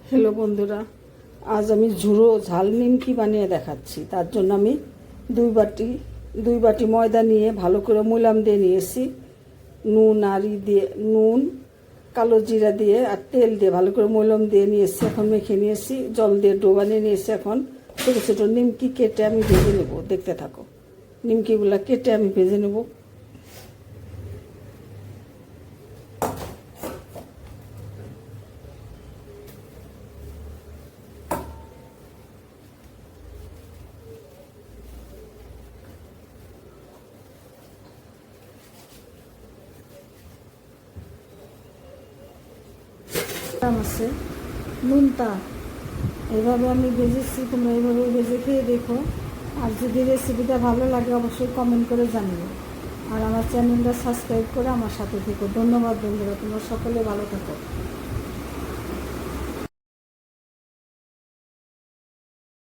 Hello বন্ধুরা, আজ আমি ঝুড়ো ঝাল নিমকি বানিয়ে দেখাচ্ছি। তার জন্য আমি দুই বাটি ময়দা নিয়ে ভালো করে মৈলাম দিয়ে নিয়েছি। নুন, কালো জিরা দিয়ে আর তেল দিয়ে ভালো করে মৈলাম দিয়ে নিয়েছি। এখন মেখে নিয়েছি, জল দিয়ে ডো বানিয়ে নিয়েছি। এখন ছোটো ছোটো নিমকি কেটে আমি ভেজে নেব। দেখতে থাকো, নিমকিগুলো কেটে আমি ভেজে নেব। আছে নুনটা এইভাবে আমি ভেজেছি, তোমরা এইভাবে ভেজে খেয়ে দেখো। আর যদি রেসিপিটা ভালো লাগে অবশ্যই কমেন্ট করে জানিও। আর আমার চ্যানেলটা সাবস্ক্রাইব করে আমার সাথে থেকো। ধন্যবাদ বন্ধুরা, তোমরা সকলে ভালো থাকো।